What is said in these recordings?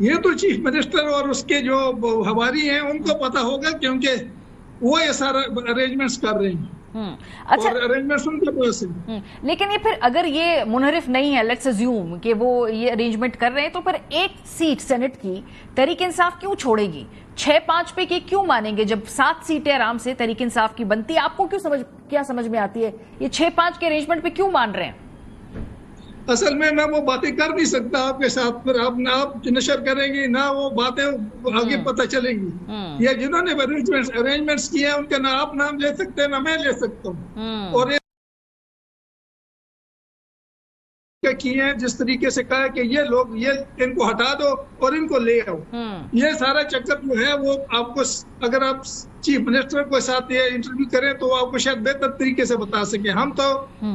یہ تو chief minister اور اس کے جو ہماری ہیں ان کو پتا ہوگا، کیونکہ وہ یہ سارا ارینجمنٹس کر رہے ہیں. اچھا، ارینجمنٹس ان کے پاس ہیں. لیکن یہ پھر اگر یہ منحرف نہیں ہے، لیٹس اسیوم کہ وہ یہ ارینجمنٹ کر رہے ہیں، تو پھر ایک سیٹ سینٹ کی تحریک انصاف کیوں چھوڑے گی؟ 6-5 پہ کیوں مانیں گے جب 7 سیٹیں آرام سے تحریک انصاف کی بنتی؟ آپ کو کیا سمجھ میں آتی ہے یہ 6-5 کے ارینجمنٹ پہ کیوں مان رہے ہیں؟ اصل میں وہ باتیں کر نہیں سکتا آپ کے ساتھ، پھر آپ نشر کریں گی نہ وہ باتیں آگے پتہ چلیں گی. یہ جنہوں نے ارینجمنٹس کیے ہیں ان کا نہ آپ نام لے سکتے ہیں نہ میں لے سکتا ہوں. اور کیے ہیں جس طریقے سے کہا کہ یہ لوگ یہ ان کو ہٹا دو اور ان کو لے آؤ. یہ سارا چکر جو ہے وہ آپ کو، اگر آپ چیف منسٹر کے ساتھ یہ انٹرویو کریں تو وہ آپ کو شاید بہتر طریقے سے بتا سکیں. ہم تو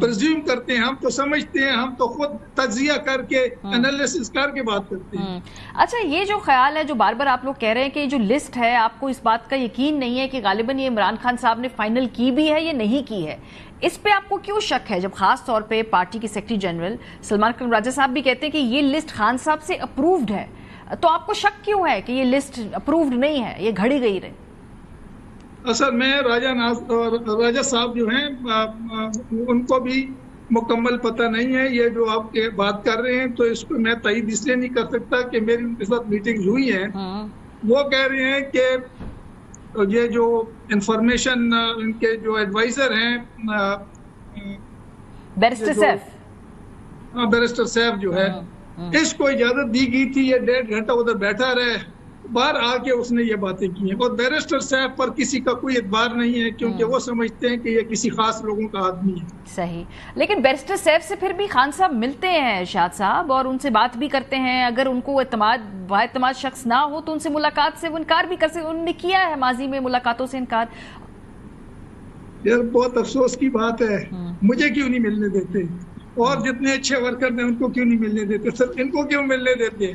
پرزیوم کرتے ہیں، ہم تو سمجھتے ہیں، ہم تو خود تجزیہ کر کے انالیسس کر کے بات کرتے ہیں. اچھا، یہ جو خیال ہے جو بار بار آپ لوگ کہہ رہے ہیں کہ یہ جو لسٹ ہے، آپ کو اس بات کا یقین نہیں ہے کہ غالباً یہ عمران خان صاحب نے فائنل کی بھی ہے یا نہیں کی ہے، اس پہ آپ کو کیوں شک ہے؟ جب خاص طور پہ پارٹی کے سیکرٹری جنرل سلمان کرم راجہ صاحب بھی کہتے ہیں کہ یہ لسٹ خان صاحب سے اپرووڈ ہے، تو آپ کو شک کیوں ہے کہ یہ لسٹ اپرووڈ نہیں ہے، یہ گھڑی گئی رہے؟ اصل میں راجہ صاحب جو ہیں ان کو بھی مکمل پتہ نہیں ہے. یہ جو آپ کے بات کر رہے ہیں تو اس کو میں تائید اس لیے نہیں کر سکتا کہ میری ان کے ساتھ میٹنگ ہوئی ہیں. وہ کہہ رہے ہیں کہ یہ جو انفارمیشن ان کے جو ایڈوائزر ہیں بیرسٹر سیف جو ہے، اس کو اجازت دی گئی تھی یہ 1.5 گھنٹہ ادھر بیٹھا رہے، باہر آ کے اس نے یہ باتیں کی ہیں. اور بیرسٹر صاحب پر کسی کا کوئی اعتبار نہیں ہے کیونکہ وہ سمجھتے ہیں کہ یہ کسی خاص لوگوں کا آدمی ہے. صحیح، لیکن بیرسٹر صاحب سے پھر بھی خان صاحب ملتے ہیں شاد صاحب، اور ان سے بات بھی کرتے ہیں. اگر ان کو اعتماد شخص نہ ہو تو ان سے ملاقات سے وہ انکار بھی کر سکتے. انہوں نے کیا ہے ماضی میں ملاقاتوں سے انکار. یار بہت افسوس کی بات ہے، مجھے کیوں نہیں ملنے دیتے؟ اور جتنے اچھے ورکر ہیں ان کو کیوں نہیں ملنے دیتے؟ صرف ان کو کیوں ملنے دیتے؟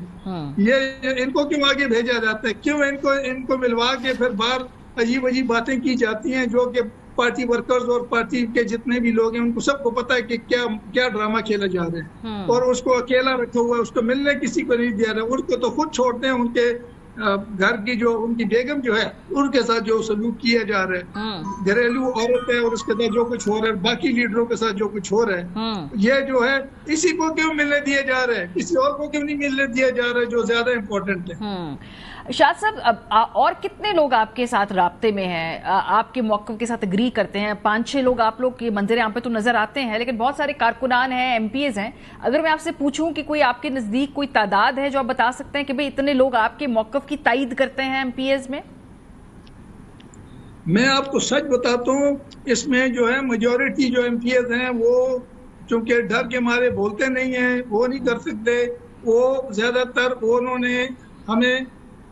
یہ ان کو کیوں آگے بھیجا جاتا ہے؟ کیوں ان کو ملوا کے پھر باہر عجیب باتیں کی جاتی ہیں جو کہ پارٹی ورکرز اور پارٹی کے جتنے بھی لوگ ہیں ان کو سب کو پتا ہے کہ کیا ڈرامہ کھیلا جا رہا ہے. اور اس کو اکیلا رکھا ہوا ہے، اس کو ملنے کسی کو نہیں دیا رہا. ان کو تو خود چھوڑتے ہیں، ان کے گھر کی جو ان کی بیگم جو ہے ان کے ساتھ جو سلوک کیا جا رہا ہے، گھریلو عورت ہے اور اس کے ساتھ جو کچھ ہو رہا ہے، باقی لیڈروں کے ساتھ جو کچھ ہو رہا ہے، یہ جو ہے اسی کو کیوں ملنے دیا جا رہا ہے؟ کسی اور کو کیوں نہیں ملنے دیا جا رہا ہے جو زیادہ امپورٹنٹ ہے؟ شاہد صاحب، اور کتنے لوگ آپ کے ساتھ رابطے میں ہیں، آپ کے موقف کے ساتھ اگری کرتے ہیں؟ 5-6 لوگ آپ لوگ کے منظر عام پہ تو نظر آتے ہیں، لیکن بہت سارے کارکنان ہیں، ایم پی ایز ہیں. اگر میں آپ سے پوچھوں کہ کوئی آپ کے نزدیک کوئی تعداد ہے جو آپ بتا سکتے ہیں کہ بھئی اتنے لوگ آپ کے موقف کی تائید کرتے ہیں ایم پی ایز میں؟ میں آپ کو سچ بتاتا ہوں، اس میں جو ہے میجورٹی جو ایم پی ایز ہیں وہ چونکہ ڈر کے مارے بولتے نہیں ہیں، وہ نہیں کر سکتے. وہ زیادہ تر انہوں نے ہمیں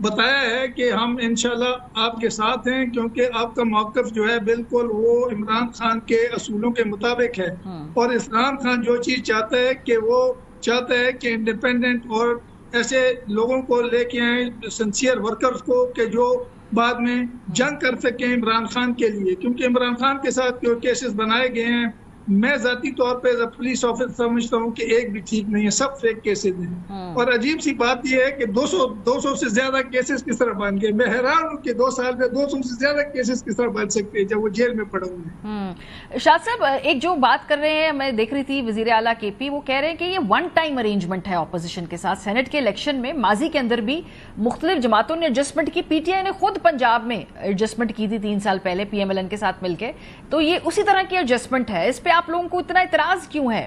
بتایا ہے کہ ہم انشاءاللہ آپ کے ساتھ ہیں، کیونکہ آپ کا موقف جو ہے بالکل وہ عمران خان کے اصولوں کے مطابق ہے. اور عمران خان جو چیز چاہتا ہے کہ وہ چاہتا ہے کہ انڈیپینڈنٹ اور ایسے لوگوں کو لے کے آئیں، سنسیئر ورکرز کو، کہ جو بعد میں جنگ کر سکیں عمران خان کے لیے. کیونکہ عمران خان کے ساتھ جو کیسز بنائے گئے ہیں، میں ذاتی طور پہ پولیس آفیسر سمجھتا ہوں کہ ایک بھی ٹھیک نہیں ہے، سب فیک کیسز ہیں. اور عجیب سی بات یہ ہے کہ 200 سے زیادہ کیسز کس طرح بن گئے. میں حیران ہوں کہ 2 سال میں 200 سے زیادہ کیسز کس طرح بن سکتے ہیں جب وہ جیل میں پڑے ہوئے ہیں. شاہد صاحب، ایک جو بات کر رہے ہیں، میں دیکھ رہی تھی وزیر اعلیٰ کے پی، وہ کہہ رہے ہیں کہ یہ 1 ٹائم ارینجمنٹ ہے اپوزیشن کے ساتھ. سینٹ کے الیکشن میں ماضی کے اندر بھی مختلف جماعتوں نے ایڈجسٹمنٹ کی. پی ٹی آئی نے خود پنجاب میں ایڈجسٹمنٹ کی تھی 3 سال پہلے پی ایم ایل این کے ساتھ مل کے. تو یہ اسی طرح کی ایڈجسٹمنٹ ہے. اس پہ آپ لوگوں کو اتنا اعتراض کیوں ہے؟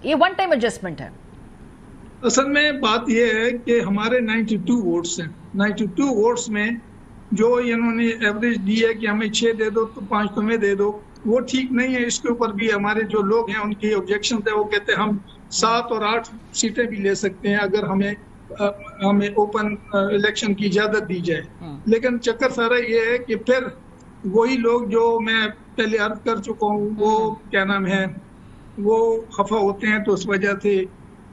یہ 1 ٹائم ایڈجسٹمنٹ ہے. اصل میں بات یہ ہے کہ ہمارے 92 ووٹس ہیں. 92 ووٹس میں جو انہوں نے ایوریج دی ہے کہ ہمیں 6 دے دو تو 5 تمہیں دے دو، وہ ٹھیک نہیں ہے. اس کے اوپر بھی ہمارے جو لوگ ہیں ان کی آبجیکشن ہے. وہ کہتے ہیں ہم 7 اور 8 سیٹیں بھی لے سکتے ہیں اگر ہمیں اوپن الیکشن کی اجازت دی جائے. لیکن چکر سارا یہ ہے کہ پھر وہی لوگ جو میں پہلے عرض کر چکا ہوں، وہ کیا نام ہے، وہ خفا ہوتے ہیں. تو اس وجہ سے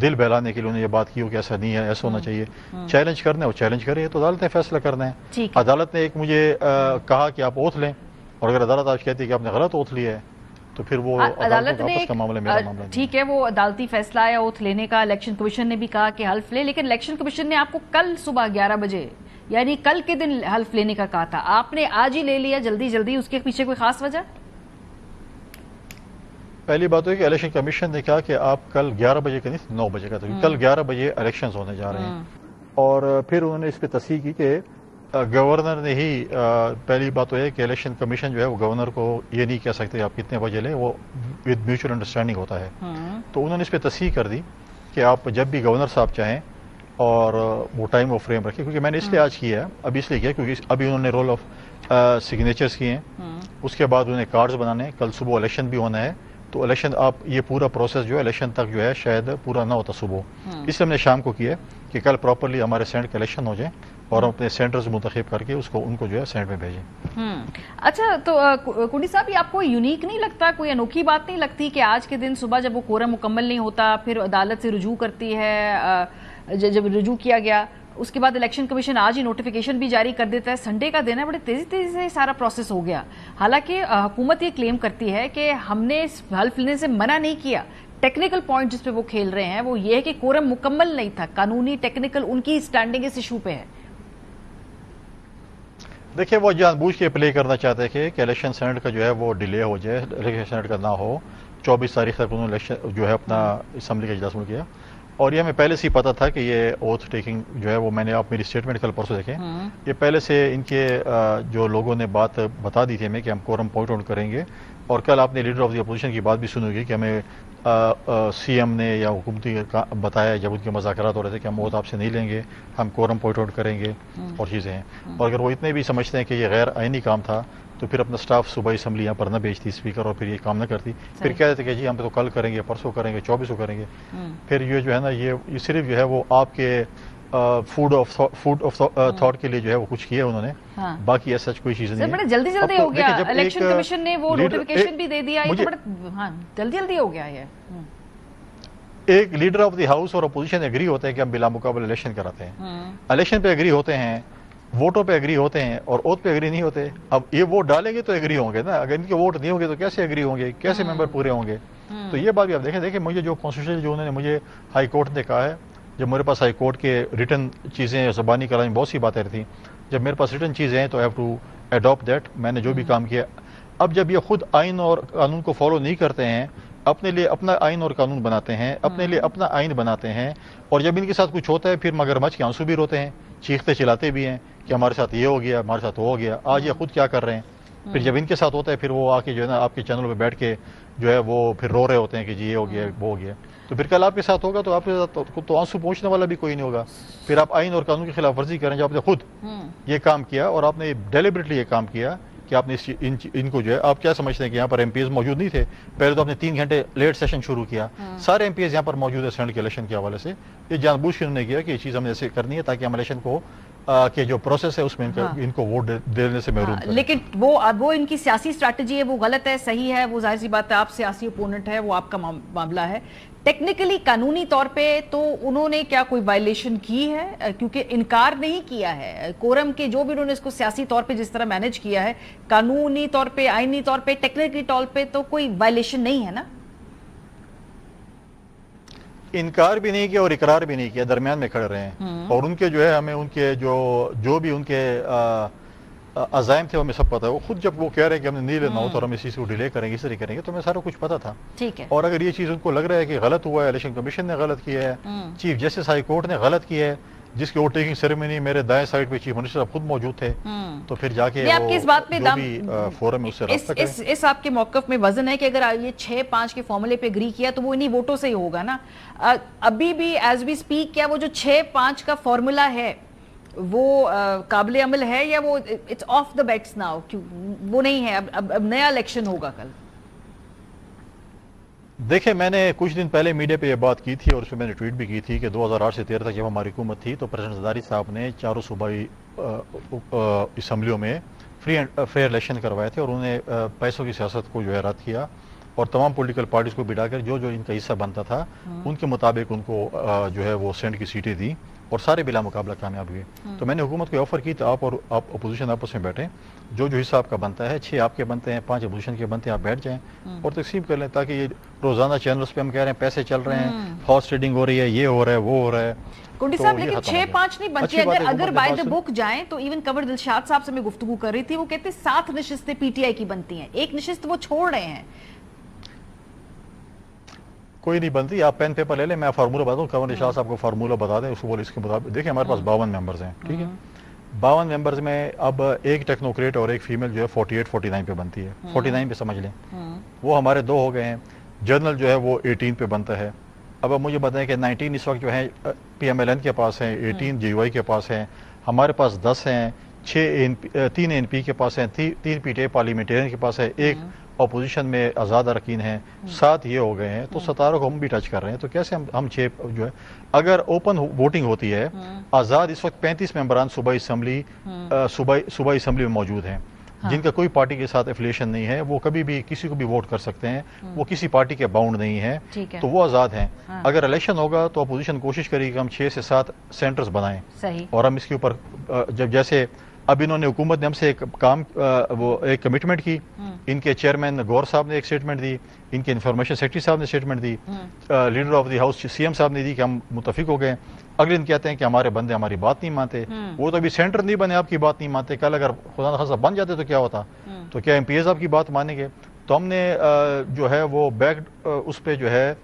دل بہلانے کے لیے انہوں نے یہ بات کی ہو کہ ایسا نہیں ہے، ایسا ہونا چاہیے. چیلنج کرنا ہے وہ چیلنج کرے، تو عدالت نے فیصلہ کرنا ہے. عدالت نے ایک مجھے کہا کہ آپ اوتھ لیں، اور اگر عدالت آج کہتی ہے کہ آپ نے غلط اوتھ لیا ہے تو پھر وہ عدالت نے کا معاملہ میرا معاملہ نہیں. ٹھیک ہے، وہ عدالتی فیصلہ ہے اوتھ لینے کا. الیکشن کمیشن نے بھی کہا کہ حلف لے، لیکن الیکشن کمیشن نے آپ کو کل صبح 11 بجے یعنی کل کے دن حلف لینے کا کہا تھا، آپ نے آج ہی لے لیا جلدی جلدی. اس کے پیچھے کوئی خاص وجہ؟ پہلی بات ہے کہ الیکشن کمیشن نے کہا کہ آپ کل 11 بجے کا نہیں 9 بجے کا تھا، کل 11 بجے الیکشنز ہونے جا رہے ہیں. اور پھر انہوں نے اس پہ تصحیح کی کہ گورنر نے ہی پہلی بات تو ہے کہ الیکشن کمیشن جو ہے وہ گورنر کو یہ نہیں کہہ سکتے آپ کتنے بجے لیں، وہ ود میوچل انڈرسٹینڈنگ ہوتا ہے. تو انہوں نے اس پہ تصحیح کر دی کہ آپ جب بھی گورنر صاحب چاہیں اور وہ ٹائم وہ فریم رکھے. کیونکہ میں نے اس لیے آج کیا ہے، ابھی اس لیے کیا کیونکہ ابھی انہوں نے رول آف سگنیچرز کیے ہیں، اس کے بعد انہوں نے کارڈز بنانے، کل صبح الیکشن بھی ہونا ہے. تو الیکشن آپ یہ پورا پروسیس جو ہے الیکشن تک جو ہے شاید پورا نہ ہوتا صبح، اس لیے ہم نے شام کو کیا کہ کل پراپرلی ہمارے سینٹ کا الیکشن ہو جائے اور ہم اپنے سینٹرز منتخب کر کے ان کو جو ہے سینٹ میں بھیجیں. اچھا، تو کنڈی صاحب یہ آپ کو یونیک نہیں لگتا، کوئی انوکھی بات نہیں لگتی کہ آج کے دن صبح جب وہ کورم مکمل نہیں ہوتا پھر عدالت سے رجوع کرتی ہے، جب رجوع کیا گیا اس کے بعد الیکشن کمیشن آج ہی نوٹیفیکیشن بھی جاری کر دیتا ہے، سنڈے کا دن ہے، بڑے تیزی سے سارا پروسیس ہو گیا. حالانکہ حکومت یہ کلیم کرتی ہے کہ ہم نے حلف لینے سے منع نہیں کیا. ٹیکنیکل پوائنٹ جس پہ وہ کھیل رہے ہیں وہ یہ ہے کہ کورم مکمل نہیں تھا، قانونی ٹیکنیکل ان کی سٹینڈنگ اس ایشو پہ ہے. دیکھیں وہ جان بوجھ کے پلے کرنا چاہتے ہیں کہ الیکشن سینٹ کا جو ہے وہ ڈیلے ہو جائے، الیکشن سینٹ کا نہ ہو. 24 تاریخ تک انہوں نے الیکشن جو ہے اپنا اسمبلی کا اجلاس کیا، اور یہ ہمیں پہلے سے ہی پتا تھا کہ یہ اوتھ ٹیکنگ جو ہے وہ میں نے آپ میری اسٹیٹمنٹ کل پرسوں دیکھیں، یہ پہلے سے ان کے جو لوگوں نے بات بتا دی تھی ہمیں کہ ہم کورم پوائنٹ آؤٹ کریں گے. اور کل آپ نے لیڈر آف دی اپوزیشن کی بات بھی سنی ہوگی کہ ہمیں سی ایم نے یا حکومتی بتایا جب ان کے مذاکرات ہو رہے تھے کہ ہم اوتھ آپ سے نہیں لیں گے، ہم کورم پوائنٹ آؤٹ کریں گے اور چیزیں ہیں. اور اگر وہ اتنے بھی سمجھتے ہیں کہ یہ غیر آئینی کام تھا تو پھر اپنا سٹاف صوبائی اسمبلی یہاں پر نہ بھیجتی اسپیکر اور پھر یہ کام نہ کرتی، پھر کہہ دیتے کہ جی ہم تو کل کریں گے، پرسوں کریں گے، 24 کو کریں گے. پھر یہ جو ہے نا یہ صرف جو ہے وہ آپ کے فوڈ آف تھاٹ کے لیے جو ہے وہ کچھ کیا انہوں نے، باقی ایسا کوئی چیز نہیں ہے. بڑے جلدی جلدی ہو گیا، الیکشن کمیشن نے وہ نوٹیفیکیشن بھی دے دیا، یہ تو بڑا جلدی جلدی ہو گیا. یہ ایک لیڈر آف دی ہاؤس اور اپوزیشن ایگری ہوتے ہیں کہ ہم بلا مقابل الیکشن کراتے ہیں، الیکشن پہ ایگری ہوتے ہیں، ووٹوں پہ ایگری ہوتے ہیں اور اوتھ پہ ایگری نہیں ہوتے. اب یہ ووٹ ڈالیں گے تو ایگری ہوں گے نا، اگر ان کے ووٹ نہیں ہوں گے تو کیسے ایگری ہوں گے، کیسے ممبر پورے ہوں گے. تو یہ بات بھی آپ دیکھیں مجھے جو کانسٹیٹیوشن جو انہوں نے مجھے ہائی کورٹ نے کہا ہے، جب میرے پاس ہائی کورٹ کے ریٹن چیزیں زبانی کرانے بہت سی باتیں تھیں، جب میرے پاس ریٹن چیزیں ہیں تو I have to adapt that. میں نے جو بھی کام کیا، اب جب یہ خود آئین اور قانون کو فالو نہیں کرتے ہیں، اپنے لیے اپنا آئین اور قانون بناتے ہیں، اپنے لیے اپنا آئین بناتے ہیں، اور جب ان کے ساتھ کچھ ہوتا ہے پھر مگرمچھ کے آنسو بھی روتے ہیں، چیختے چلاتے بھی ہیں کہ ہمارے ساتھ یہ ہو گیا، ہمارے ساتھ وہ ہو گیا. آج یہ خود کیا کر رہے ہیں، پھر جب ان کے ساتھ ہوتا ہے پھر وہ آ کے جو ہے نا آپ کے چینل پہ بیٹھ کے جو ہے وہ پھر رو رہے ہوتے ہیں کہ جی یہ ہو گیا وہ ہو گیا. تو پھر کل آپ کے ساتھ ہوگا تو آپ کے ساتھ تو آنسو پہنچنے والا بھی کوئی نہیں ہوگا. پھر آپ آئین اور قانون کی خلاف ورزی کریں جب آپ نے خود یہ کام کیا اور آپ نے ڈیلیبریٹلی یہ کام کیا کہ آپ نے ان کو جو ہے آپ کیا سمجھتے ہیں کہ یہاں پر ایم پی ایز موجود نہیں تھے. پہلے تو آپ نے 3 گھنٹے لیٹ سیشن شروع کیا، سارے ایم پی ایز یہاں پر موجود ہے سینٹ کے الیکشن کے حوالے سے. یہ جان بوجھ کے انہوں نے کیا کہ یہ چیز ہم نے ایسے کرنی ہے تاکہ ہم الیکشن کو کہ جو پروسیس ہے اس میں ان کو ووٹ دینے سے محروم کریں. لیکن وہ ان کی سیاسی اسٹریٹجی ہے، وہ غلط ہے، صحیح ہے، وہ ظاہر سی بات ہے، آپ سیاسی اپوننٹ ہے، وہ آپ کا معاملہ ہے. ٹیکنیکلی قانونی طور پہ تو انہوں نے کیا کوئی وائلیشن کی ہے؟ کیونکہ انکار نہیں کیا ہے کورم کے، جو بھی انہوں نے اس کو سیاسی طور پہ جس طرح مینج کیا ہے، قانونی طور پہ، آئینی طور پہ، ٹیکنیکلی طور پہ تو کوئی وائلیشن نہیں ہے نا. انکار بھی نہیں کیا اور اقرار بھی نہیں کیا، درمیان میں کھڑے رہے ہیں. اور ان کے جو ہے ہمیں ان کے جو بھی ان کے عزائم تھے ہمیں سب پتا ہے. وہ خود جب وہ کہہ رہے ہیں کہ ہم نے نہیں لینا ہوتا اور ہم اس چیز کو ڈیلے کریں گے، اس طرح کریں گے، تو ہمیں سارا کچھ پتا تھا. اور اگر یہ چیز ان کو لگ رہا ہے کہ غلط ہوا ہے، الیکشن کمیشن نے غلط کیا ہے، چیف جسٹس ہائی کورٹ نے غلط کیا ہے، جس کی ووٹ ٹیکنگ سیریمنی میرے دائیں سائڈ پہ چیف منسٹر خود موجود تھے، تو پھر جا کے فورم اس سے رابطہ کریں. اس آپ کے موقف میں وزن ہے کہ اگر یہ 6-5 کے فارمولے پہ اگری کیا تو وہ انہی ووٹوں سے ہی ہوگا نا. ابھی بھی ایز وی سپیک کیا وہ جو 6-5 کا فارمولا ہے وہ قابل عمل ہے یا وہ it's off the bets now? وہ نہیں ہے، اب نیا الیکشن ہوگا کل. دیکھیں میں نے کچھ دن پہلے میڈیا پہ یہ بات کی تھی اور اس پہ میں نے ٹویٹ بھی کی تھی کہ 2008 سے 13 تک جب ہماری حکومت تھی تو پریزیڈنٹ زرداری صاحب نے 4 صوبائی اسمبلیوں میں فری اینڈ فیئر الیکشن کروائے تھے اور انہوں نے پیسوں کی سیاست کو جو ہے رد کیا. اور تمام پولیٹیکل پارٹیز کو بٹھا کر جو جو ان کا حصہ بنتا تھا ان کے مطابق ان کو جو ہے وہ سینٹ کی سیٹیں دی اور سارے بلا مقابلہ کامیاب ہوئے. تو میں نے حکومت کو آفر کی تو آپ اپوزیشن آپس میں بیٹھیں, جو جو حصہ آپ کا بنتا ہے 6 آپ کے بنتے ہیں 5 اپوزیشن کے بنتے ہیں, آپ بیٹھ جائیں اور تقسیم کر لیں, تاکہ یہ روزانہ چینلز پہ ہم کہہ رہے ہیں پیسے چل رہے ہیں, ہارس ٹریڈنگ ہو رہی ہے, یہ ہو رہا ہے, وہ ہو رہا ہے. کنڈی صاحب لیکن 6-5 نہیں بنتی, اگر بائی دا بک جائیں تو ایون قمر دلشاد صاحب سے میں گفتگو کر رہی تھی, وہ کہتے 7 نشستیں پی ٹی آئی کی بنتی ہیں, 1 نشست وہ چھوڑ رہے ہیں. کوئی نہیں بنتی, آپ پین پیپر لے لیں, میں فارمولہ بتا دوں, قمر دلشاد صاحب کو فارمولہ بتا دیں, اس کو بولے اس کے مطابق. دیکھیں ہمارے پاس 52 ممبرز ہیں, ٹھیک ہے, 52 ممبرز میں اب ایک ٹیکنوکریٹ اور ایک فیمیل جو ہے 48-49 پہ بنتی ہے, 49 پہ سمجھ لیں, وہ ہمارے 2 ہو گئے ہیں. جنرل جو ہے وہ 18 پہ بنتا ہے. اب مجھے بتائیں کہ 19 اس وقت جو ہے پی ایم ایل این کے پاس ہیں, 18 جی یو آئی کے پاس ہیں, ہمارے پاس 10 ہیں, 3 این پی کے پاس ہیں, 3 پی ٹی آئی پارلیمنٹیرین کے پاس ہے, 1 اپوزیشن میں آزاد اراکین ہیں, 7 یہ ہو گئے ہیں. تو 17 کو ہم بھی ٹچ کر رہے ہیں. تو کیسے ہم 6 جو ہے, اگر اوپن ووٹنگ ہوتی ہے, آزاد اس وقت 35 ممبران صوبائی اسمبلی میں موجود ہیں, جن کا کوئی پارٹی کے ساتھ افیلیشن نہیں ہے, وہ کبھی بھی کسی کو بھی ووٹ کر سکتے ہیں, وہ کسی پارٹی کے باؤنڈ نہیں ہے, تو وہ آزاد ہیں. اگر الیکشن ہوگا تو اپوزیشن کوشش کرے گی کہ ہم 6 سے 7 سینٹرز بنائیں, اور ہم اس کے اوپر جب جیسے اب انہوں نے حکومت نے ہم سے ایک کمٹمنٹ کی, ان کے چیئرمین گور صاحب نے ایک سٹیٹمنٹ دی, ان کے انفارمیشن سیکرٹری صاحب نے سٹیٹمنٹ دی, leader of the house CM ایم صاحب نے دی کہ ہم متفق ہو گئے. اگلے دن کہتے ہیں کہ ہمارے بندے ہماری بات نہیں مانتے. وہ تو ابھی سینٹر نہیں بنے, آپ کی بات نہیں مانتے, کل اگر خدا نخواستہ بن جاتے تو کیا ہوتا, تو کیا ایم پی ایز آپ کی بات مانیں گے؟ تو ہم نے جو ہے وہ بیک اس پہ جو ہے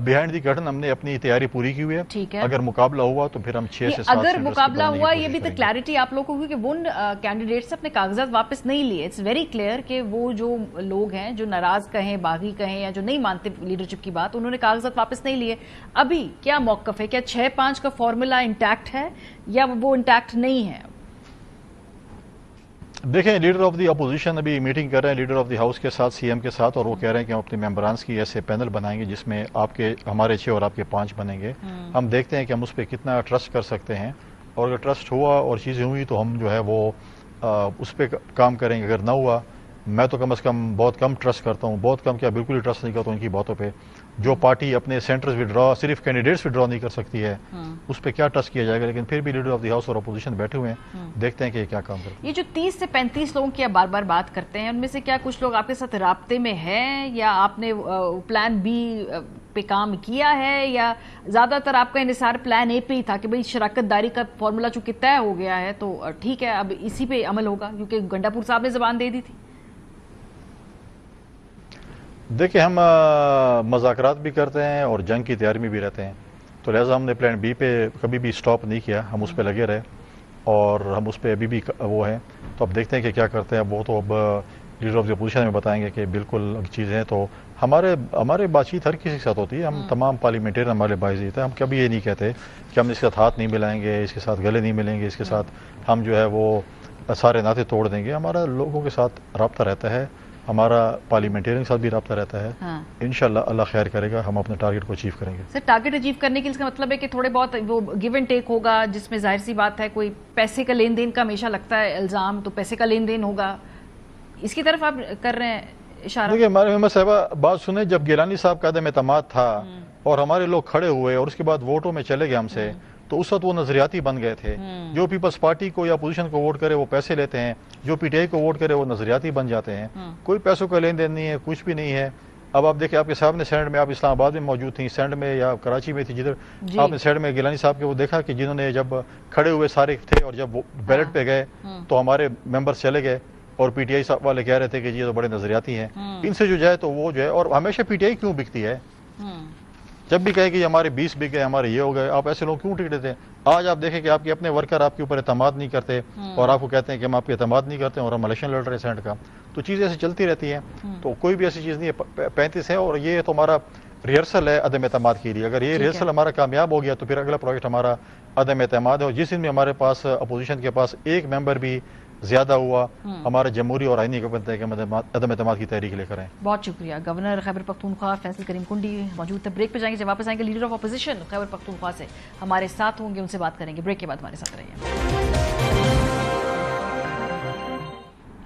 بیہائنڈ دی کرٹن ہم نے اپنی تیاری پوری کی ہوئی ہے. اگر مقابلہ ہوا تو پھر ہم 6 سے 7 اگر مقابلہ ہوا, یہ بھی تو کلیئرٹی آپ لوگوں کو ہوئی کہ وہ کینڈیڈیٹس اپنے کاغذات واپس نہیں لیے. اٹس ویری کلیئر کہ وہ جو لوگ ہیں جو ناراض کہیں, باغی کہیں, یا جو نہیں مانتے لیڈرشپ کی بات, انہوں نے کاغذات واپس نہیں لیے. ابھی کیا موقف ہے, کیا 6-5 کا فارمولا انٹیکٹ ہے یا وہ انٹیکٹ نہیں ہے؟ دیکھیں لیڈر آف دی اپوزیشن ابھی میٹنگ کر رہے ہیں لیڈر آف دی ہاؤس کے ساتھ, سی ایم کے ساتھ, اور وہ کہہ رہے ہیں کہ ہم اپنے ممبرانس کی ایسے پینل بنائیں گے جس میں آپ کے ہمارے 6 اور آپ کے 5 بنیں گے. ہم دیکھتے ہیں کہ ہم اس پہ کتنا ٹرسٹ کر سکتے ہیں, اور اگر ٹرسٹ ہوا اور چیزیں ہوئی تو ہم جو ہے وہ اس پہ کام کریں گے. اگر نہ ہوا, میں تو کم از کم بہت کم ٹرسٹ کرتا ہوں, بہت کم کیا بالکل ہی ٹرسٹ نہیں کرتا ہوں ان کی باتوں پہ. جو پارٹی اپنے سینٹرز وڈرا, صرف کینڈیڈیٹس وڈرا نہیں کر سکتی ہے, اس پہ کیا ٹرسٹ کیا جائے گا. لیکن پھر بھی لیڈر آف دی ہاؤس اور اپوزیشن بیٹھے ہوئے ہیں, دیکھتے ہیں کہ یہ کیا کام کرتے ہیں. یہ جو 30 سے 35 لوگوں کی آپ بار بار بات کرتے ہیں, ان میں سے کیا کچھ لوگ آپ کے ساتھ رابطے میں ہیں, یا آپ نے پلان بی پہ کام کیا ہے, یا زیادہ تر آپ کا انحصار پلان اے پہ ہی تھا کہ بھئی شراکت داری کا فارمولہ چونکہ طے ہو گیا ہے تو ٹھیک ہے اب اسی پہ عمل ہوگا, کیونکہ گنڈا پور صاحب نے زبان دے دی تھی؟ دیکھیں ہم مذاکرات بھی کرتے ہیں اور جنگ کی تیاری میں بھی رہتے ہیں, تو لہٰذا ہم نے پلان بی پہ کبھی بھی سٹاپ نہیں کیا, ہم اس پہ لگے رہے اور ہم اس پہ ابھی بھی وہ ہیں. تو اب دیکھتے ہیں کہ کیا کرتے ہیں, وہ تو اب لیڈر آف دی اپوزیشن میں بتائیں گے کہ بالکل چیزیں ہیں. تو ہمارے بات چیت ہر کسی کے ساتھ ہوتی ہے, ہم تمام پارلیمنٹیرین ہمارے باعث ہے, ہم کبھی یہ نہیں کہتے کہ ہم اس کے ساتھ ہاتھ نہیں ملائیں گے, اس کے ساتھ گلے نہیں ملیں گے, اس کے ساتھ ہم جو ہے وہ سارے ناطے توڑ دیں گے. ہمارا لوگوں کے ساتھ رابطہ رہتا ہے, ہمارا پارلیمنٹیرین کے ساتھ بھی رابطہ رہتا ہے. انشاءاللہ اللہ خیر کرے گا, ہم اپنے ٹارگٹ کو اچیو کریں گے. سر ٹارگٹ اچیو کرنے کے لیے اس کا مطلب ہے کہ تھوڑے بہت وہ گیو اینڈ ٹیک ہوگا, جس میں ظاہر سی بات ہے کوئی پیسے کا لین دین کا ہمیشہ لگتا ہے الزام, تو پیسے کا لین دین ہوگا, اس کی طرف آپ کر رہے ہیں اشارہ؟ دیکھیے ہمارے محمد صاحبہ بات سنیں, جب گیلانی صاحب کا عدم اعتماد تھا اور ہمارے لوگ کھڑے ہوئے اور اس کے بعد ووٹوں میں چلے گئے ہم سے, تو اس وقت وہ نظریاتی بن گئے تھے. جو پیپلز پارٹی کو یا اپوزیشن کو ووٹ کرے وہ پیسے لیتے ہیں, جو پی ٹی آئی کو ووٹ کرے وہ نظریاتی بن جاتے ہیں. کوئی پیسوں کا لین دین نہیں ہے, کچھ بھی نہیں ہے. اب آپ دیکھیں آپ کے صاحب نے سینڈ میں, آپ اسلام آباد میں موجود تھیں, سینڈ میں یا کراچی میں تھی, جدھر آپ نے سینڈ میں گیلانی صاحب کے وہ دیکھا کہ جنہوں نے جب کھڑے ہوئے سارے تھے اور جب بیلٹ پہ گئے تو ہمارے ممبرز چلے گئے, اور پی ٹی آئی صاحب والے کہہ رہے تھے کہ یہ تو بڑے نظریاتی ہیں, ان سے جو جائے تو وہ جو ہے. اور ہمیشہ پی ٹی آئی کیوں بکتی ہے, جب بھی کہے کہ ہمارے 20 بک گئے, ہمارے یہ ہو گئے, آپ ایسے لوگ کیوں ٹکٹ دیتے ہیں؟ آج آپ دیکھیں کہ آپ کے اپنے ورکر آپ کے اوپر اعتماد نہیں کرتے, اور آپ کو کہتے ہیں کہ ہم آپ کے اعتماد نہیں کرتے اور ہم الیکشن لڑ رہے ہیں سینٹ کا. تو چیزیں ایسی چلتی رہتی ہیں, تو کوئی بھی ایسی چیز نہیں ہے. 35 ہے, اور یہ تو ہمارا ریہرسل ہے عدم اعتماد کے لیے. اگر یہ ریہرسل ہمارا کامیاب ہو گیا تو پھر اگلا پروجیکٹ ہمارا عدم اعتماد ہے. اور جس دن میں ہمارے پاس اپوزیشن کے پاس ایک ممبر بھی زیادہ ہوا, ہمارا جمہوری اور آئینی گورنمنٹ ہے کہ عدم اعتماد کی تحریک لے کر آئیں. بہت شکریہ. گورنر خیبر پختونخوا فیصل کریم کنڈی موجود تھے. بریک پہ جائیں گے, جب واپس آئیں گے leader of opposition Khyber Pakhtunkhwa سے ہمارے ساتھ ہوں گے, ان سے بات کریں گے. بریک کے بعد ہمارے ساتھ رہیے.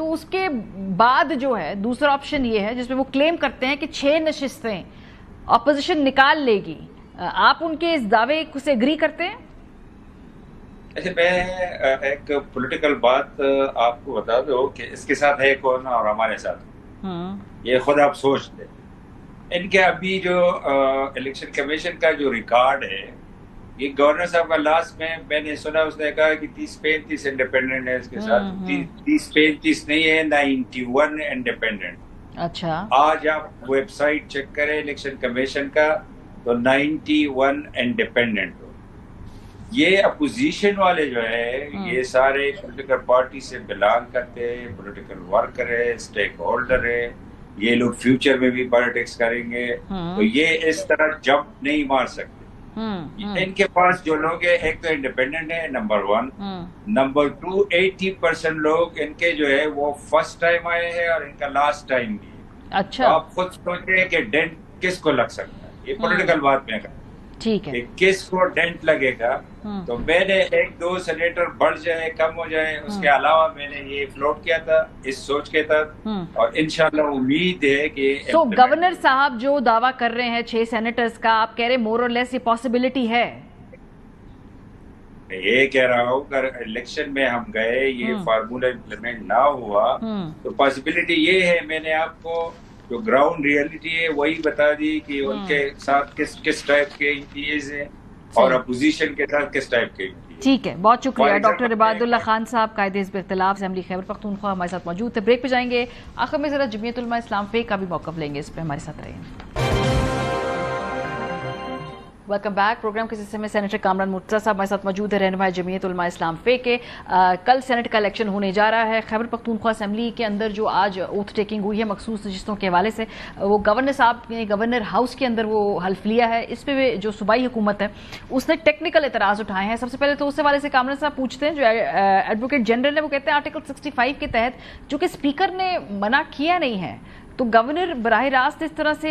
تو اس کے بعد جو ہے دوسرا آپشن یہ ہے جس میں وہ کلیم کرتے ہیں کہ 6 نشستیں اپوزیشن نکال لے گی. آپ ان کے اس دعوے سے اگری کرتے ہیں؟ اچھا، میں ایک پولیٹیکل بات آپ کو بتا دوں کہ اس کے ساتھ ہے کون اور ہمارے ساتھ، یہ خود آپ سوچ لیں. ان کے ابھی جو الیکشن کمیشن کا جو ریکارڈ ہے، یہ گورنر صاحب کا لاسٹ میں نے سنا اس نے کہا کہ 30-35 انڈیپینڈنٹ ہے، اس کے ساتھ 30-35 نہیں ہے، 91 انڈیپینڈنٹ. اچھا، آج آپ ویب سائٹ چیک کریں الیکشن کمیشن کا تو 91 انڈیپینڈنٹ. یہ اپوزیشن والے جو ہے یہ سارے پولیٹیکل پارٹی سے بلانگ کرتے ہیں، پولیٹیکل ورکر ہے، اسٹیک ہولڈر ہے. یہ لوگ فیوچر میں بھی پالیٹکس کریں گے، تو یہ اس طرح جمپ نہیں مار سکتے. ان کے پاس جو لوگ ہیں، ایک تو انڈیپینڈنٹ ہے نمبر 1، نمبر 2 80% لوگ ان کے جو ہے وہ فرسٹ ٹائم آئے ہیں اور ان کا لاسٹ ٹائم بھی ہے. اچھا، آپ خود سوچیں کہ ڈینٹ کس کو لگ سکتا ہے. یہ پولیٹیکل بات میں کہا ٹھیک ہے، کس کو ڈینٹ لگے گا. تو میں نے 1-2 سینیٹر بڑھ جائے کم ہو جائے، اس کے علاوہ میں نے یہ فلوٹ کیا تھا اس سوچ کے تحت، اور انشاءاللہ امید ہے کہ تو گورنر صاحب جو دعویٰ کر رہے ہیں 6 سینیٹرز کا، آپ کہہ رہے مور اور لیس یہ پاسبلٹی ہے؟ یہ کہہ رہا ہوں اگر الیکشن میں ہم گئے، یہ فارمولا امپلیمنٹ نہ ہوا تو پاسبلٹی یہ ہے. میں نے آپ کو جو گراؤنڈ ریئلٹی ہے وہی بتا دی کہ ان کے ساتھ کس ٹائپ کے امتیاز ہیں اور اپوزیشن کے ساتھ کس ٹائپ کے امتیاز. ٹھیک ہے، بہت شکریہ. ڈاکٹر عباد اللہ خان صاحب، قائد حزب اختلاف اسمبلی خیبر پختونخوا ہمارے ساتھ موجود تھے. بریک پہ جائیں گے، آخر میں ذرا جمعیت علماء اسلام فے کا بھی موقف لیں گے، اس پہ ہمارے ساتھ رہیں. Welcome back. پروگرام کے سلسلے میں سینیٹر کامران مرتضیٰ صاحب ہمارے ساتھ موجود ہے، رہنما جمعیت علماء اسلام فے کے. کل سینٹ کا الیکشن ہونے جا رہا ہے. خیبر پختونخوا اسمبلی کے اندر جو آج اوتھ ٹیکنگ ہوئی ہے مخصوص نشستوں کے حوالے سے، وہ گورنر صاحب نے گورنر ہاؤس کے اندر وہ حلف لیا ہے. اس پہ جو صوبائی حکومت ہے اس نے ٹیکنیکل اعتراض اٹھائے ہیں. سب سے پہلے تو اس حوالے سے کامران صاحب پوچھتے ہیں، جو ایڈوکیٹ جنرل ہے وہ کہتے ہیں آرٹیکل 65 کے تحت جو کہ اسپیکر نے منع کیا نہیں ہے، تو گورنر براہ راست اس طرح سے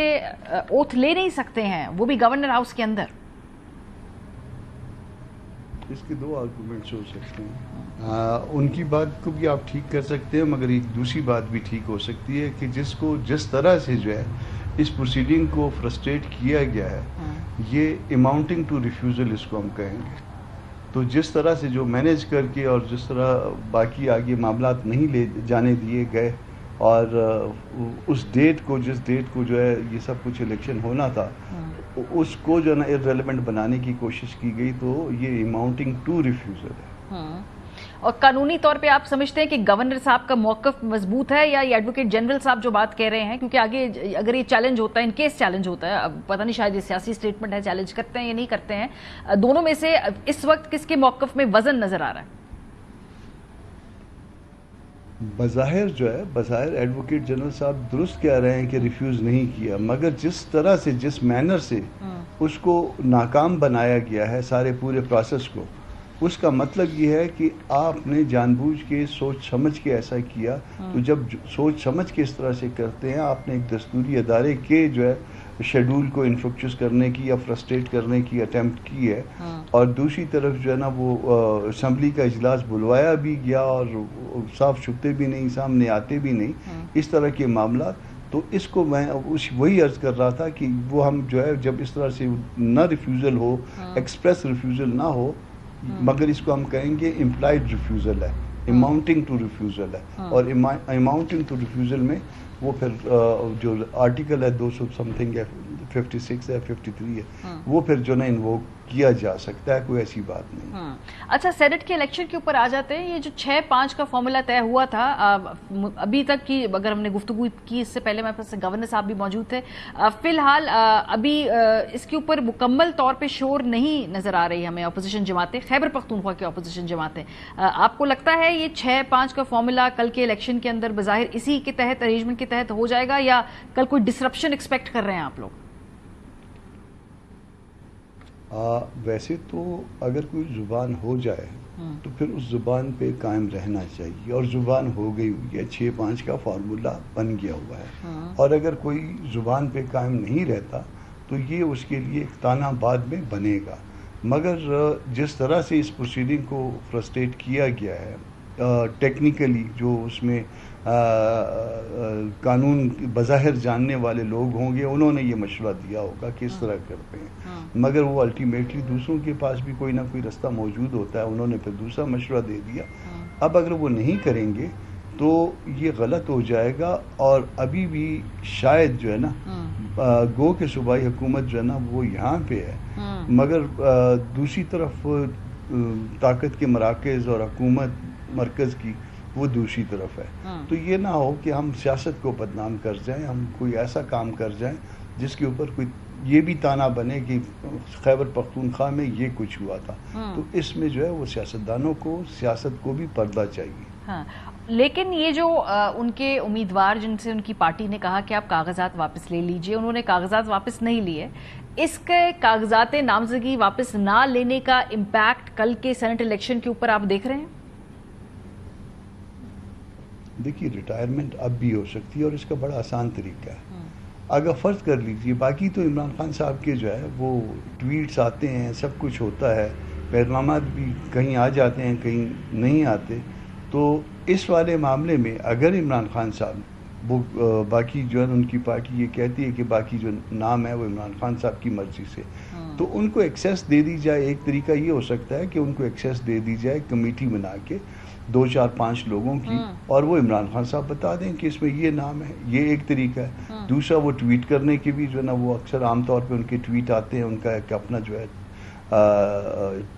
اوتھ لے نہیں سکتے ہیں، وہ بھی گورنر ہاؤس کے اندر. اس کے 2 آرگومنٹس ہو سکتے ہیں. ان کی بات کو بھی آپ ٹھیک کر سکتے ہیں، مگر ایک دوسری بات بھی ٹھیک ہو سکتی ہے کہ جس طرح سے جو ہے اس پروسیڈنگ کو فرسٹریٹ کیا گیا ہے، یہ اماؤنٹنگ ٹو ریفیوزل اس کو ہم کہیں گے. تو جس طرح سے جو مینیج کر کے اور جس طرح باقی آگے معاملات نہیں لے جانے دیے گئے، اور اس جس ڈیٹ کو جو ہے یہ سب کچھ الیکشن ہونا تھا، اس کو جو ہے نا ارریلیونٹ بنانے کی کوشش کی گئی، تو یہ اماؤنٹنگ ٹو ریفیوزل ہے. اور قانونی طور پہ آپ سمجھتے ہیں کہ گورنر صاحب کا موقف مضبوط ہے، یا یہ ایڈوکیٹ جنرل صاحب جو بات کہہ رہے ہیں، کیونکہ آگے اگر یہ چیلنج ہوتا ہے، ان کیس چیلنج ہوتا ہے، اب پتہ نہیں شاید یہ سیاسی اسٹیٹمنٹ ہے، چیلنج کرتے ہیں یا نہیں کرتے ہیں، دونوں میں سے اس وقت کس کے موقف میں وزن نظر آ رہا ہے؟ بظاہر ایڈوکیٹ جنرل صاحب درست کہہ رہے ہیں کہ ریفیوز نہیں کیا، مگر جس طرح سے جس مینر سے اس کو ناکام بنایا گیا ہے سارے پورے پروسیس کو، اس کا مطلب یہ ہے کہ آپ نے جان بوجھ کے سوچ سمجھ کے ایسا کیا. تو جب سوچ سمجھ کے اس طرح سے کرتے ہیں، آپ نے ایک دستوری ادارے کے جو ہے شیڈول کو انفیکچس کرنے کی یا فرسٹریٹ کرنے کی اٹیمپٹ کی ہے، اور دوسری طرف جو ہے نا وہ اسمبلی کا اجلاس بلوایا بھی گیا اور صاف چھپتے بھی نہیں، سامنے آتے بھی نہیں اس طرح کے معاملات. تو اس کو میں وہی عرض کر رہا تھا کہ وہ ہم جو ہے جب اس طرح سے نہ ریفیوزل ہو، ایکسپریس ریفیوزل نہ ہو، مگر اس کو ہم کہیں گے امپلائڈ ریفیوزل ہے، اماؤنٹنگ ٹو ریفیوزل ہے. اور اماؤنٹنگ ٹو ریفیوزل میں وہ پھر جو آرٹیکل ہے 200 سم تھنگ ہے، 56 ہے، 53 ہے، وہ پھر جو نا انووک کیا جا سکتا ہے، کوئی ایسی بات نہیں. اچھا، سینٹ کے الیکشن کے اوپر آ جاتے ہیں. یہ جو 6-5 کا فارمولا طے ہوا تھا، ابھی تک کی اگر ہم نے گفتگو کی، اس سے پہلے میرے پاس گورنر صاحب بھی موجود تھے، فی الحال ابھی اس کے اوپر مکمل طور پہ شور نہیں نظر آ رہی ہمیں اپوزیشن جماعتیں، خیبر پختونخوا کی اپوزیشن جماعتیں. آپ کو لگتا ہے یہ 6-5 کا فارمولا کل کے الیکشن کے اندر بظاہر اسی کے تحت، ارینجمنٹ کے تحت ہو جائے گا، یا کل کوئی ڈسرپشن ایکسپیکٹ کر رہے ہیں آپ لوگ؟ ویسے تو اگر کوئی زبان ہو جائے تو پھر اس زبان پہ قائم رہنا چاہیے، اور زبان ہو گئی ہوئی ہے، 6-5 کا فارمولا بن گیا ہوا ہے. اور اگر کوئی زبان پہ قائم نہیں رہتا تو یہ اس کے لیے ایک تانا بعد میں بنے گا. مگر جس طرح سے اس پروسیڈنگ کو فرسٹریٹ کیا گیا ہے ٹیکنیکلی، جو اس میں قانون بظاہر جاننے والے لوگ ہوں گے، انہوں نے یہ مشورہ دیا ہوگا کہ اس طرح کرتے ہیں، مگر وہ الٹیمیٹلی دوسروں کے پاس بھی کوئی نہ کوئی رستہ موجود ہوتا ہے، انہوں نے پھر دوسرا مشورہ دے دیا۔ اب اگر وہ نہیں کریں گے تو یہ غلط ہو جائے گا، اور ابھی بھی شاید جو ہے نا گو کہ صوبائی حکومت جو ہے نا وہ یہاں پہ ہے، مگر دوسری طرف طاقت کے مراکز اور حکومت مرکز کی وہ دوسری طرف ہے۔ تو یہ نہ ہو کہ ہم سیاست کو بدنام کر جائیں، ہم کوئی ایسا کام کر جائیں جس کے اوپر کوئی یہ بھی تانا بنے کہ خیبر پختونخوا میں یہ کچھ ہوا تھا۔ تو اس میں جو ہے وہ سیاستدانوں کو، سیاست کو بھی پردہ چاہیے۔ ہاں، لیکن یہ جو ان کے امیدوار جن سے ان کی پارٹی نے کہا کہ آپ کاغذات واپس لے لیجئے، انہوں نے کاغذات واپس نہیں لیے، اس کے کاغذات نامزدگی واپس نہ لینے کا امپیکٹ کل کے سینٹ الیکشن کے اوپر آپ دیکھ رہے ہیں؟ دیکھیے، ریٹائرمنٹ اب بھی ہو سکتی ہے اور اس کا بڑا آسان طریقہ ہے۔ اگر فرض کر لیجیے، باقی تو عمران خان صاحب کے جو ہے وہ ٹویٹس آتے ہیں، سب کچھ ہوتا ہے، پیغامات بھی کہیں آ جاتے ہیں کہیں نہیں آتے، تو اس والے معاملے میں اگر عمران خان صاحب وہ باقی جو ہے ان کی پارٹی یہ کہتی ہے کہ باقی جو نام ہے وہ عمران خان صاحب کی مرضی سے، تو ان کو ایکسیس دے دی جائے۔ ایک طریقہ یہ ہو سکتا ہے کہ ان کو ایکسیس دے دی جائے کمیٹی بنا کے 2 4 5 لوگوں کی، اور وہ عمران خان صاحب بتا دیں کہ اس میں یہ نام ہے، یہ ایک طریقہ ہے۔ دوسرا، وہ ٹویٹ کرنے کے بھی جو ہے نا وہ اکثر عام طور پہ ان کے ٹویٹ آتے ہیں، ان کا ایک اپنا جو ہے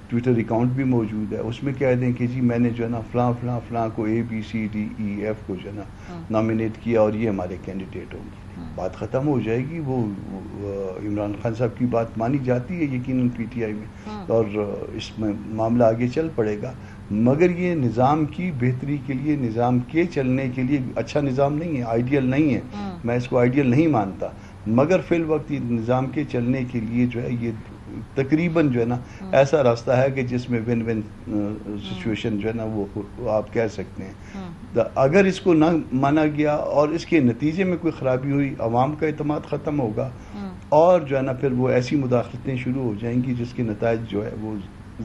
ٹویٹر اکاؤنٹ بھی موجود ہے، اس میں کہہ دیں کہ جی میں نے جو ہے نا فلاں فلاں فلاں کو ABCDEF کو جو ہے نا نامینیٹ کیا اور یہ ہمارے کینڈیڈیٹ ہوں گے، بات ختم ہو جائے گی۔ وہ عمران خان صاحب کی بات مانی جاتی ہے یقیناً PTI میں، اور اس میں معاملہ آگے چل پڑے گا، مگر یہ نظام کی بہتری کے لیے، نظام کے چلنے کے لیے اچھا نظام نہیں ہے، آئیڈیل نہیں ہے، میں اس کو آئیڈیل نہیں مانتا، مگر فی الوقت یہ نظام کے چلنے کے لیے جو ہے یہ تقریباً جو ہے نا ایسا راستہ ہے کہ جس میں ون ون سچویشن جو ہے نا وہ آپ کہہ سکتے ہیں۔ اگر اس کو نہ مانا گیا اور اس کے نتیجے میں کوئی خرابی ہوئی، عوام کا اعتماد ختم ہوگا، اور جو ہے نا پھر وہ ایسی مداخلتیں شروع ہو جائیں گی جس کے نتائج جو ہے وہ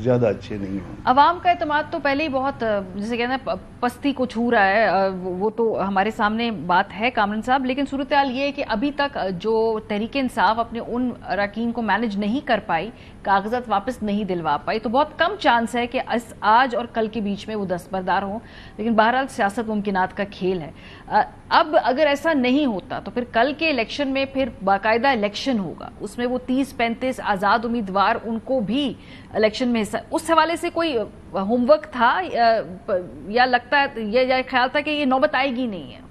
زیادہ اچھے نہیں ہوں۔ عوام کا اعتماد تو پہلے ہی بہت جسے کہنا ہے پستی کو چھو رہا ہے، وہ تو ہمارے سامنے بات ہے کامران صاحب، لیکن صورتحال یہ ہے کہ ابھی تک جو تحریک انصاف اپنے ان اراکین کو مینج نہیں کر پائی، کاغذات واپس نہیں دلوا پائی، تو بہت کم چانس ہے کہ آج اور کل کے بیچ میں وہ دستبردار ہوں، لیکن بہرحال سیاست ممکنات کا کھیل ہے۔ اب اگر ایسا نہیں ہوتا تو پھر کل کے الیکشن میں پھر باقاعدہ الیکشن ہوگا، اس میں وہ 30-35 آزاد امیدوار ان کو بھی الیکشن میں حصہ، اس حوالے سے کوئی ہوم ورک تھا یا لگتا ہے یا خیال تھا کہ یہ نوبت آئے گی نہیں ہے؟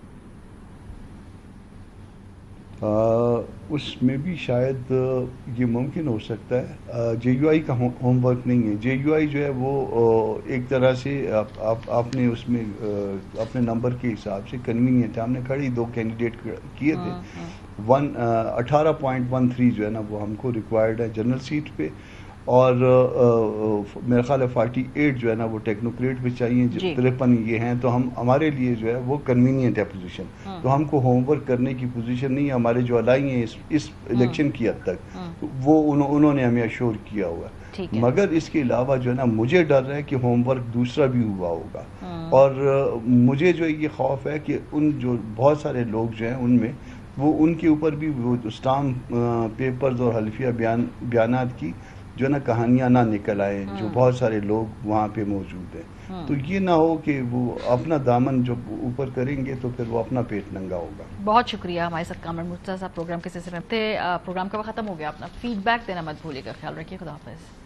اس میں بھی شاید یہ ممکن ہو سکتا ہے۔ JUI کا ہوم ورک نہیں ہے، JUI جو ہے وہ ایک طرح سے آپ نے اس میں اپنے نمبر کے حساب سے کنوینئنٹ، ہم نے کھڑی 2 کینڈیڈیٹ کیے تھے، 18.13 جو ہے نا وہ ہم کو ریکوائرڈ ہے جنرل سیٹ پہ، اور میرا خیال ہے 48 جو ہے نا وہ ٹیکنوکریٹ پہ چاہیے، 53 یہ ہیں، تو ہمارے لیے جو ہے وہ کنوینئنٹ ہے پوزیشن، تو ہم کو ہوم ورک کرنے کی پوزیشن نہیں ہے۔ ہمارے جو الائی ہیں اس الیکشن کی حد تک وہ انہوں نے ہمیں اشور کیا ہوا ہے، مگر اس کے علاوہ جو ہے نا مجھے ڈر ہے کہ ہوم ورک دوسرا بھی ہوا ہوگا، اور مجھے جو یہ خوف ہے کہ ان جو بہت سارے لوگ جو ہیں ان میں وہ ان کے اوپر بھی وہ اسٹامپ پیپرز اور حلفیہ بیانات کی جو نا کہانیاں نہ نکل آئیں، جو بہت سارے لوگ وہاں پہ موجود ہیں، تو یہ نہ ہو کہ وہ اپنا دامن جب اوپر کریں گے تو پھر وہ اپنا پیٹ ننگا ہوگا۔ بہت شکریہ ہمارے ساتھ کامران مرتضیٰ صاحب پروگرام کے سلسلے میں تھے۔ پروگرام کا وقت ختم ہو گیا، اپنا فیڈ بیک دینا مت بھولیے گا، خیال رکھیے، خدا حافظ۔